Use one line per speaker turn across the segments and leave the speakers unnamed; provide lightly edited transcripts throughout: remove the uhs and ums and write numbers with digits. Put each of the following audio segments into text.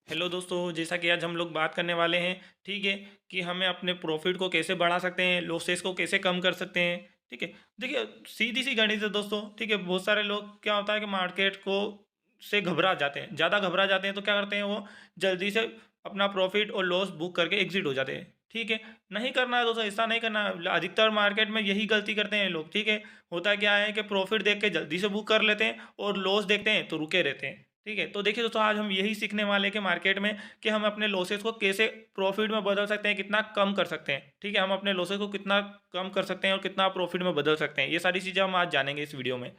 Hello दोस्तों, जैसा कि आज हम लोग बात करने वाले हैं। ठीक है कि हमें अपने प्रॉफिट को कैसे बढ़ा सकते हैं, लॉसेस को कैसे कम कर सकते हैं। ठीक है, देखिए सीधी सी गणित है दोस्तों। ठीक है, बहुत सारे लोग क्या होता है कि मार्केट को से घबरा जाते हैं, ज़्यादा घबरा जाते हैं, तो क्या करते हैं वो जल्दी से अपना प्रॉफिट और लॉस बुक करके एग्जिट हो जाते हैं। ठीक है, नहीं करना है दोस्तों, ऐसा नहीं करना है। अधिकतर मार्केट में यही गलती करते हैं लोग। ठीक है, होता क्या है कि प्रॉफिट देख के जल्दी से बुक कर लेते हैं और लॉस देखते हैं तो रुके रहते हैं। ठीक है, तो देखिए दोस्तों, आज हम यही सीखने वाले हैं कि मार्केट में कि हम अपने लॉसेस को कैसे प्रॉफिट में बदल सकते हैं, कितना कम कर सकते हैं। ठीक है, हम अपने लॉसेस को कितना कम कर सकते हैं और कितना प्रॉफिट में बदल सकते हैं, ये सारी चीज़ें हम आज जानेंगे इस वीडियो में।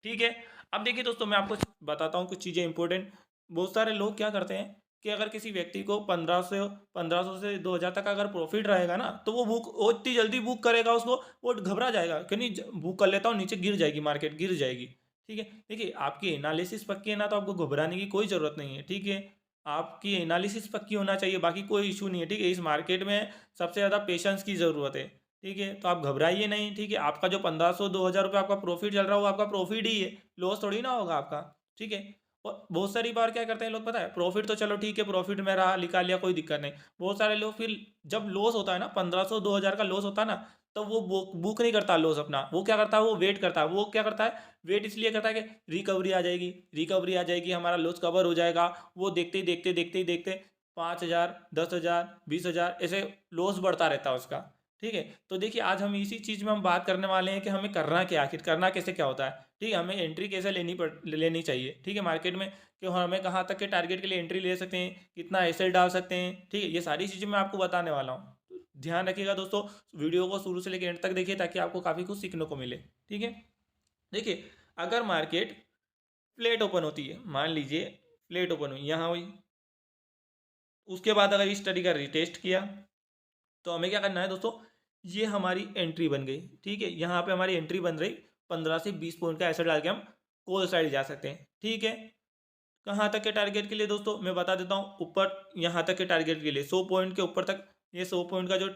ठीक है, अब देखिए दोस्तों, मैं आपको बताता हूँ कुछ चीज़ें इंपॉर्टेंट। बहुत सारे लोग क्या करते हैं कि अगर किसी व्यक्ति को 1500 से 2000 तक अगर प्रॉफिट रहेगा ना, तो वो इतनी जल्दी बुक करेगा उसको, वो घबरा जाएगा कि नहीं बुक कर लेता हूँ, नीचे गिर जाएगी, मार्केट गिर जाएगी। ठीक है, देखिए आपकी एनालिसिस पक्की है ना, तो आपको घबराने की कोई ज़रूरत नहीं है। ठीक है, आपकी एनालिसिस पक्की होना चाहिए, बाकी कोई इशू नहीं है। ठीक है, इस मार्केट में सबसे ज़्यादा पेशेंस की ज़रूरत है। ठीक है, तो आप घबराइए नहीं। ठीक है, आपका जो 1500 2000 रुपये आपका प्रॉफिट चल रहा है, वो आपका प्रॉफिट ही है, लॉस थोड़ी ना होगा आपका। ठीक है, और बहुत सारी बार क्या करते हैं लोग, पता है, प्रॉफिट तो चलो ठीक है, प्रॉफिट में रहा, निकाल लिया, कोई दिक्कत नहीं। बहुत सारे लोग फिर जब लॉस होता है ना, 1500 2000 का लॉस होता है ना, तो वो बुक नहीं करता लॉस अपना। वो क्या करता है, वो वेट करता है। वो क्या करता है, वेट इसलिए करता है कि रिकवरी आ जाएगी, रिकवरी आ जाएगी, हमारा लॉस कवर हो जाएगा। वो देखते ही देखते देखते ही देखते 5000 10,000 20,000 ऐसे लॉस बढ़ता रहता है उसका। ठीक है, तो देखिए आज हम इसी चीज़ में हम बात करने वाले हैं कि हमें करना क्या, आखिर करना कैसे क्या होता है। ठीक है, हमें एंट्री कैसे लेनी चाहिए। ठीक है, मार्केट में कि हमें कहाँ तक के टारगेट के लिए एंट्री ले सकते हैं, कितना एसेट डाल सकते हैं। ठीक है, ये सारी चीज़ें मैं आपको बताने वाला हूँ। तो ध्यान रखिएगा दोस्तों, वीडियो को शुरू से लेकर एंड तक देखिए, ताकि आपको काफ़ी कुछ सीखने को मिले। ठीक है, देखिए अगर मार्केट फ्लैट ओपन होती है, मान लीजिए फ्लैट ओपन हुई, यहाँ हुई, उसके बाद अगर इस स्टडी का रिटेस्ट किया, तो हमें क्या करना है दोस्तों, ये हमारी एंट्री बन गई। ठीक है, यहाँ पे हमारी एंट्री बन रही, 15 से 20 पॉइंट का ऐसा डाल के हम कॉल साइड जा सकते हैं। ठीक है, कहाँ तक के टारगेट के लिए दोस्तों मैं बता देता हूँ, ऊपर यहाँ तक के टारगेट के लिए 100 पॉइंट के ऊपर तक, ये 100 पॉइंट का जो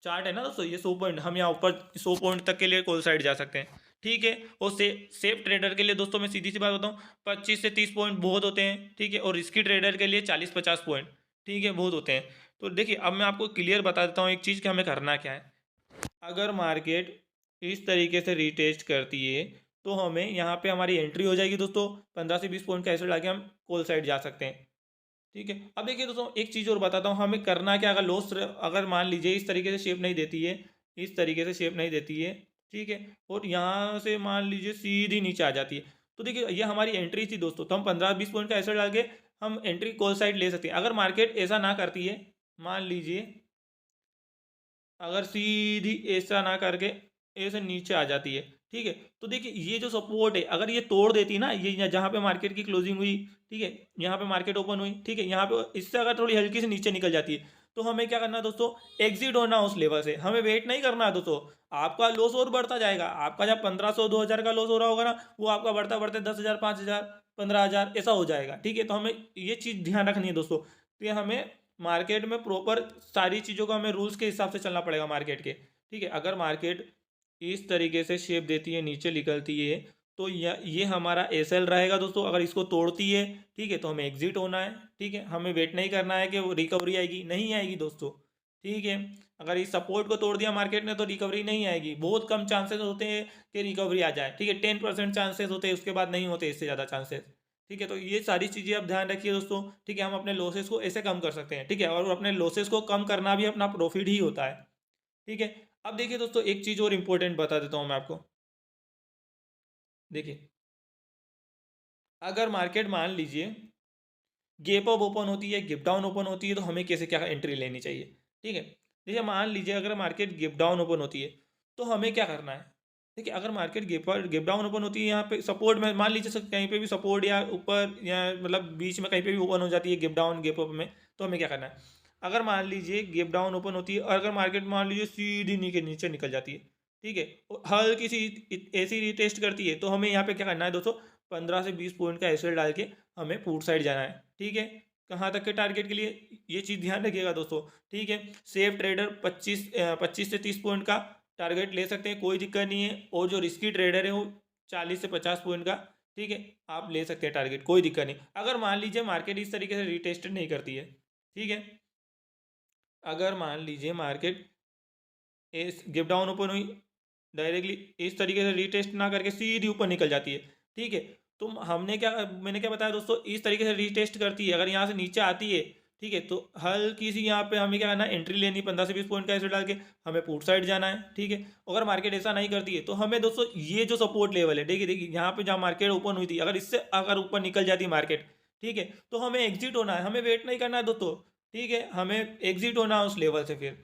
चार्ट है ना दोस्तों, ये 100 पॉइंट, हम यहाँ ऊपर 100 पॉइंट तक के लिए कॉल साइड जा सकते हैं। ठीक है, और सेफ ट्रेडर के लिए दोस्तों मैं सीधी सी बात बताऊँ, 25 से 30 पॉइंट बहुत होते हैं। ठीक है, और रिस्की ट्रेडर के लिए 40 50 पॉइंट, ठीक है, बहुत होते हैं। तो देखिए अब मैं आपको क्लियर बता देता हूँ एक चीज़ कि हमें करना क्या है। अगर मार्केट इस तरीके से रिटेस्ट करती है, तो हमें यहाँ पे हमारी एंट्री हो जाएगी दोस्तों, 15 से 20 पॉइंट का ऐसे लाके हम कॉल साइड जा सकते हैं। ठीक है, अब देखिए दोस्तों, एक चीज़ और बताता हूँ हमें करना क्या। अगर अगर मान लीजिए इस तरीके से शेप नहीं देती है, इस तरीके से शेप नहीं देती है, ठीक है, और यहाँ से मान लीजिए सीधी नीचे आ जाती है, तो देखिए ये हमारी एंट्री थी दोस्तों। तो हम 15 20 पॉइंट का ऐसा डाल के हम एंट्री कॉल साइड ले सकते हैं। अगर मार्केट ऐसा ना करती है, मान लीजिए अगर सीधी ऐसा ना करके ऐसे नीचे आ जाती है, ठीक है, तो देखिए ये जो सपोर्ट है, अगर ये तोड़ देती ना, ये जहाँ पे मार्केट की क्लोजिंग हुई, ठीक है, यहाँ पे मार्केट ओपन हुई, ठीक है, यहाँ पे इससे अगर थोड़ी हल्की से नीचे निकल जाती है, तो हमें क्या करना है दोस्तों, एग्जिट होना उस लेवल से। हमें वेट नहीं करना है दोस्तों, आपका लॉस और बढ़ता जाएगा। आपका जब 1500 2000 का लॉस हो रहा होगा ना, वो आपका बढ़ता बढ़ते 10,000 5,000 15,000 ऐसा हो जाएगा। ठीक है, तो हमें ये चीज़ ध्यान रखनी है दोस्तों, कि हमें मार्केट में प्रॉपर सारी चीज़ों का हमें रूल्स के हिसाब से चलना पड़ेगा मार्केट के। ठीक है, अगर मार्केट इस तरीके से शेप देती है, नीचे निकलती है, तो ये हमारा एसएल रहेगा दोस्तों। अगर इसको तोड़ती है, ठीक है, तो हमें एग्जिट होना है। ठीक है, हमें वेट नहीं करना है कि वो रिकवरी आएगी, नहीं आएगी दोस्तों। ठीक है, अगर इस सपोर्ट को तोड़ दिया मार्केट ने, तो रिकवरी नहीं आएगी। बहुत कम चांसेस होते हैं कि रिकवरी आ जाए। ठीक है, 10% चांसेस होते हैं, उसके बाद नहीं होते इससे ज़्यादा चांसेस। ठीक है, तो ये सारी चीज़ें आप ध्यान रखिए दोस्तों। ठीक है, हम अपने लॉसेस को ऐसे कम कर सकते हैं। ठीक है, और अपने लॉसेस को कम करना भी अपना प्रॉफिट ही होता है। ठीक है, अब देखिए दोस्तों, एक चीज़ और इम्पोर्टेंट बता देता हूँ मैं आपको। देखिए अगर मार्केट मान लीजिए गैप अप ओपन होती है, गैप डाउन ओपन होती है, तो हमें कैसे क्या एंट्री लेनी चाहिए। ठीक है, देखिए मान लीजिए अगर मार्केट गैप डाउन ओपन होती है, तो हमें क्या करना है। देखिए अगर मार्केट गैप डाउन ओपन होती है, यहाँ पे सपोर्ट में मान लीजिए कहीं पे भी सपोर्ट या ऊपर या मतलब बीच में कहीं पे भी ओपन हो जाती है गैप डाउन गैप अप में, तो हमें क्या करना है। अगर मान लीजिए गैप डाउन ओपन होती है, और अगर मार्केट मान लीजिए सीधी नीचे नीचे निकल जाती है, ठीक है, और हल्की सी ऐसी रिटेस्ट करती है, तो हमें यहाँ पे क्या करना है दोस्तों, 15 से 20 पॉइंट का एसएल डाल के हमें पुट साइड जाना है। ठीक है, कहाँ तक के टारगेट के लिए, ये चीज़ ध्यान रखिएगा दोस्तों। ठीक है, सेफ ट्रेडर 25 से 30 पॉइंट का टारगेट ले सकते हैं, कोई दिक्कत नहीं है। और जो रिस्की ट्रेडर है वो 40 से 50 पॉइंट का, ठीक है, आप ले सकते हैं टारगेट, कोई दिक्कत नहीं। अगर मान लीजिए मार्केट इस तरीके से रिटेस्टेड नहीं करती है, ठीक है, अगर मान लीजिए मार्केट इस गिव डाउन ओपन हुई, डायरेक्टली इस तरीके से रीटेस्ट ना करके सीधी ऊपर निकल जाती है, ठीक है, तो मैंने क्या बताया दोस्तों, इस तरीके से रीटेस्ट करती है, अगर यहाँ से नीचे आती है, ठीक है, तो हल्की सी यहाँ पे हमें क्या करना है, एंट्री लेनी 15 से 20 पॉइंट का ऐसे डाल के हमें पुट साइड जाना है, ठीक है। अगर मार्केट ऐसा नहीं करती है तो हमें दोस्तों ये जो सपोर्ट लेवल है, देखिए देखिए यहाँ पे जहाँ मार्केट ओपन हुई थी, अगर इससे अगर ऊपर निकल जाती है मार्केट, ठीक है, तो हमें एग्जिट होना है, हमें वेट नहीं करना है दोस्तों, ठीक है, हमें एग्जिट होना है उस लेवल से। फिर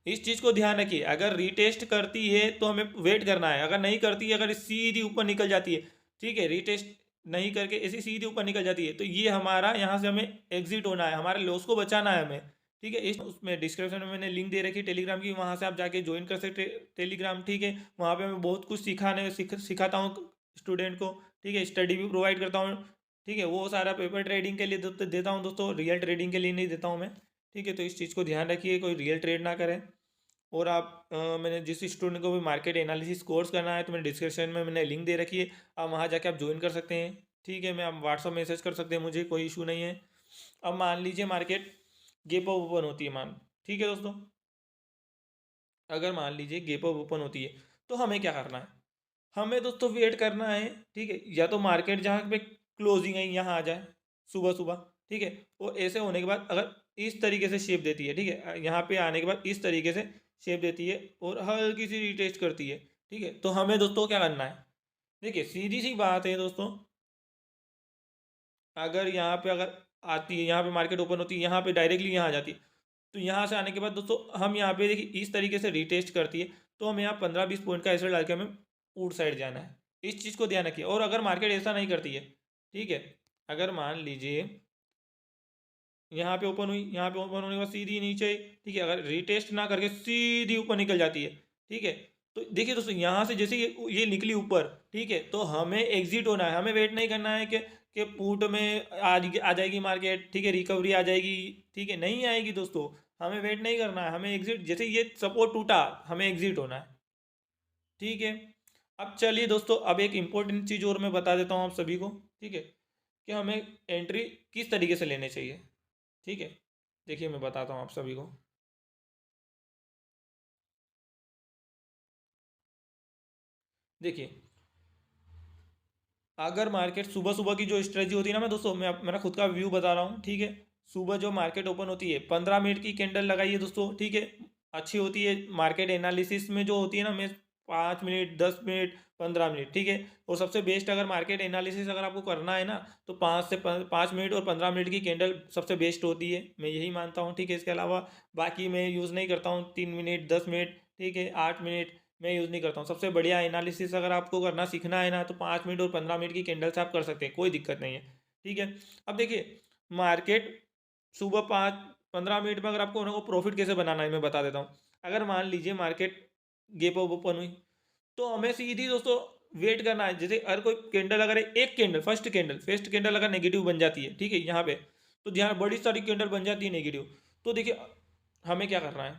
इस चीज़ को ध्यान रखिए, अगर रीटेस्ट करती है तो हमें वेट करना है, अगर नहीं करती है, अगर सीधी ऊपर निकल जाती है, ठीक है, रीटेस्ट नहीं करके ऐसी सीधी ऊपर निकल जाती है, तो ये हमारा यहाँ से हमें एग्जिट होना है, हमारे लॉस को बचाना है हमें, ठीक है। इस उसमें डिस्क्रिप्शन में मैंने लिंक दे रखी है टेलीग्राम की, वहाँ से आप जाके ज्वाइन कर सकते टेलीग्राम, ठीक है। वहाँ पे मैं बहुत कुछ सिखाता हूँ स्टूडेंट को, ठीक है, स्टडी भी प्रोवाइड करता हूँ, ठीक है, वो सारा पेपर ट्रेडिंग के लिए देता हूँ दोस्तों, रियल ट्रेडिंग के लिए नहीं देता हूँ मैं, ठीक है। तो इस चीज़ को ध्यान रखिए, कोई रियल ट्रेड ना करें। और आप मैंने जिस स्टूडेंट को भी मार्केट एनालिसिस कोर्स करना है तो मैंने डिस्क्रिप्शन में मैंने लिंक दे रखी है, आप वहाँ जाके आप ज्वाइन कर सकते हैं, ठीक है। मैं आप व्हाट्सअप मैसेज कर सकते हैं मुझे, कोई इशू नहीं है। अब मान लीजिए मार्केट गैप अप ओपन होती है, ठीक है दोस्तों, अगर मान लीजिए गैप अप ओपन होती है तो हमें क्या करना है, हमें दोस्तों वेट करना है, ठीक है, या तो मार्केट जहाँ पे क्लोजिंग है यहाँ आ जाए सुबह सुबह, ठीक है, और ऐसे होने के बाद अगर इस तरीके से शेप देती है, ठीक है, यहाँ पे आने के बाद इस तरीके से शेप देती है और हल्की सी रिटेस्ट करती है, ठीक है, तो हमें दोस्तों क्या करना है, देखिए सीधी सी बात है दोस्तों, अगर यहाँ पे अगर आती है, यहाँ पे मार्केट ओपन होती है, यहाँ पे डायरेक्टली यहाँ आ जाती है, तो यहाँ से आने के बाद दोस्तों हम यहाँ पे देखिए इस तरीके से रिटेस्ट करती है, तो हमें यहाँ 15-20 पॉइंट का ऐसे डाल के हमें आउट साइड जाना है, इस चीज़ को ध्यान रखिए। और अगर मार्केट ऐसा नहीं करती है, ठीक है, अगर मान लीजिए यहाँ पे ओपन हुई, यहाँ पे ओपन होने के बाद सीधी नीचे, ठीक है, अगर रिटेस्ट ना करके सीधी ऊपर निकल जाती है, ठीक है, तो देखिए दोस्तों यहाँ से जैसे ये निकली ऊपर, ठीक है, तो हमें एग्जिट होना है, हमें वेट नहीं करना है कि पुट में आ जाएगी मार्केट, ठीक है, रिकवरी आ जाएगी, ठीक है, नहीं आएगी दोस्तों, हमें वेट नहीं करना है, हमें एग्जिट, जैसे ये सपोर्ट टूटा हमें एग्जिट होना है, ठीक है। अब चलिए दोस्तों, अब एक इम्पोर्टेंट चीज़ और मैं बता देता हूँ आप सभी को, ठीक है, कि हमें एंट्री किस तरीके से लेने चाहिए, ठीक है। देखिए मैं बताता हूँ आप सभी को, देखिए अगर मार्केट सुबह सुबह की जो स्ट्रेटजी होती है ना, मैं दोस्तों मैं मेरा खुद का व्यू बता रहा हूँ, ठीक है, सुबह जो मार्केट ओपन होती है 15 मिनट की कैंडल लगाइए दोस्तों, ठीक है, अच्छी होती है। मार्केट एनालिसिस में जो होती है ना, मैं 5 मिनट 10 मिनट 15 मिनट, ठीक है, और सबसे बेस्ट अगर मार्केट एनालिसिस अगर आपको करना है ना, तो 5 मिनट और 15 मिनट की कैंडल सबसे बेस्ट होती है, मैं यही मानता हूँ, ठीक है। इसके अलावा बाकी मैं यूज़ नहीं करता हूँ, 3 मिनट 10 मिनट, ठीक है, 8 मिनट मैं यूज़ नहीं करता हूँ। सबसे बढ़िया एनालिसिस अगर आपको करना सीखना है ना, तो 5 मिनट और 15 मिनट की कैंडल्स आप कर सकते हैं, कोई दिक्कत नहीं है, ठीक है। अब देखिए मार्केट सुबह 5-15 मिनट में अगर आपको उनको प्रॉफिट कैसे बनाना है मैं बता देता हूँ। अगर मान लीजिए मार्केट गैप अप ओपन हुई, तो हमें सीधी दोस्तों वेट करना है, जैसे अगर कोई कैंडल अगर एक कैंडल फर्स्ट कैंडल अगर नेगेटिव बन जाती है, ठीक है, यहाँ पे तो ध्यान, बड़ी सारी कैंडल बन जाती है नेगेटिव, तो देखिए हमें क्या करना है,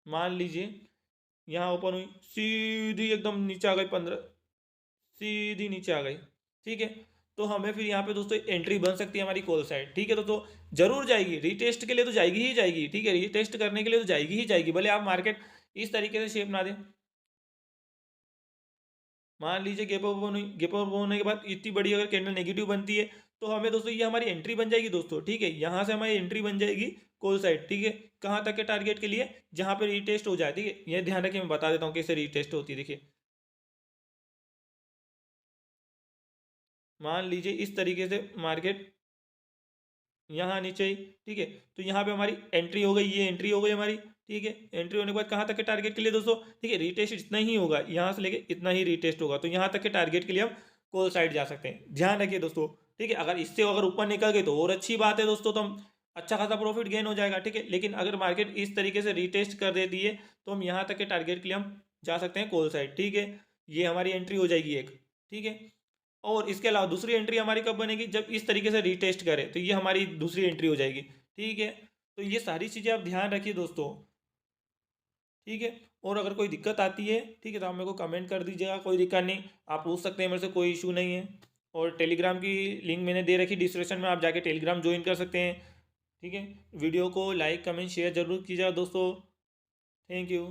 मान लीजिए यहाँ ओपन हुई, सीधी एकदम नीचे आ गई 15, सीधी नीचे आ गई, ठीक है, तो हमें फिर यहाँ पे दोस्तों एंट्री बन सकती है हमारी कॉल साइड, ठीक है। तो जरूर जाएगी, रीटेस्ट के लिए तो जाएगी ही जाएगी, ठीक है, रीटेस्ट करने के लिए तो जाएगी ही जाएगी, भले आप मार्केट इस तरीके से शेप ना दें। मान लीजिए गैप अप ओपन हुई, गैप अप होने के बाद इतनी बड़ी अगर कैंडल नेगेटिव बनती है, तो हमें दोस्तों ये हमारी एंट्री बन जाएगी दोस्तों, ठीक है, यहाँ से हमारी एंट्री बन जाएगी कॉल साइड, ठीक है, कहाँ तक के टारगेट के लिए, जहाँ पे रीटेस्ट हो जाए, ठीक है। ये ध्यान रखिए, मैं बता देता हूँ कैसे रीटेस्ट होती है, देखिए मान लीजिए इस तरीके से मार्केट यहाँ नीचे ही, ठीक है, तो यहाँ पे हमारी एंट्री हो गई, ये एंट्री हो गई हमारी, ठीक है। एंट्री होने के बाद कहाँ तक के टारगेट के लिए दोस्तों, ठीक है, रीटेस्ट इतना ही होगा, यहाँ से लेके इतना ही रीटेस्ट होगा, तो यहाँ तक के टारगेट के लिए हम कॉल साइड जा सकते हैं, ध्यान रखिए दोस्तों, ठीक है। अगर इससे अगर ऊपर निकल गए तो और अच्छी बात है दोस्तों, तो हम अच्छा खासा प्रॉफिट गेन हो जाएगा, ठीक है। लेकिन अगर मार्केट इस तरीके से रीटेस्ट कर देती है, तो हम यहाँ तक के टारगेट के लिए हम जा सकते हैं कॉल साइड, ठीक है। ये हमारी एंट्री हो जाएगी एक, ठीक है। और इसके अलावा दूसरी एंट्री हमारी कब बनेगी, जब इस तरीके से रीटेस्ट करें, तो ये हमारी दूसरी एंट्री हो जाएगी, ठीक है। तो ये सारी चीज़ें आप ध्यान रखिए दोस्तों, ठीक है। और अगर कोई दिक्कत आती है, ठीक है, तो आप मेरे को कमेंट कर दीजिएगा, कोई दिक्कत नहीं, आप पूछ सकते हैं मेरे से, कोई इशू नहीं है। और टेलीग्राम की लिंक मैंने दे रखी डिस्क्रिप्शन में, आप जाके टेलीग्राम ज्वाइन कर सकते हैं। ठीक है, वीडियो को लाइक कमेंट शेयर ज़रूर कीजिएगा दोस्तों। Thank you.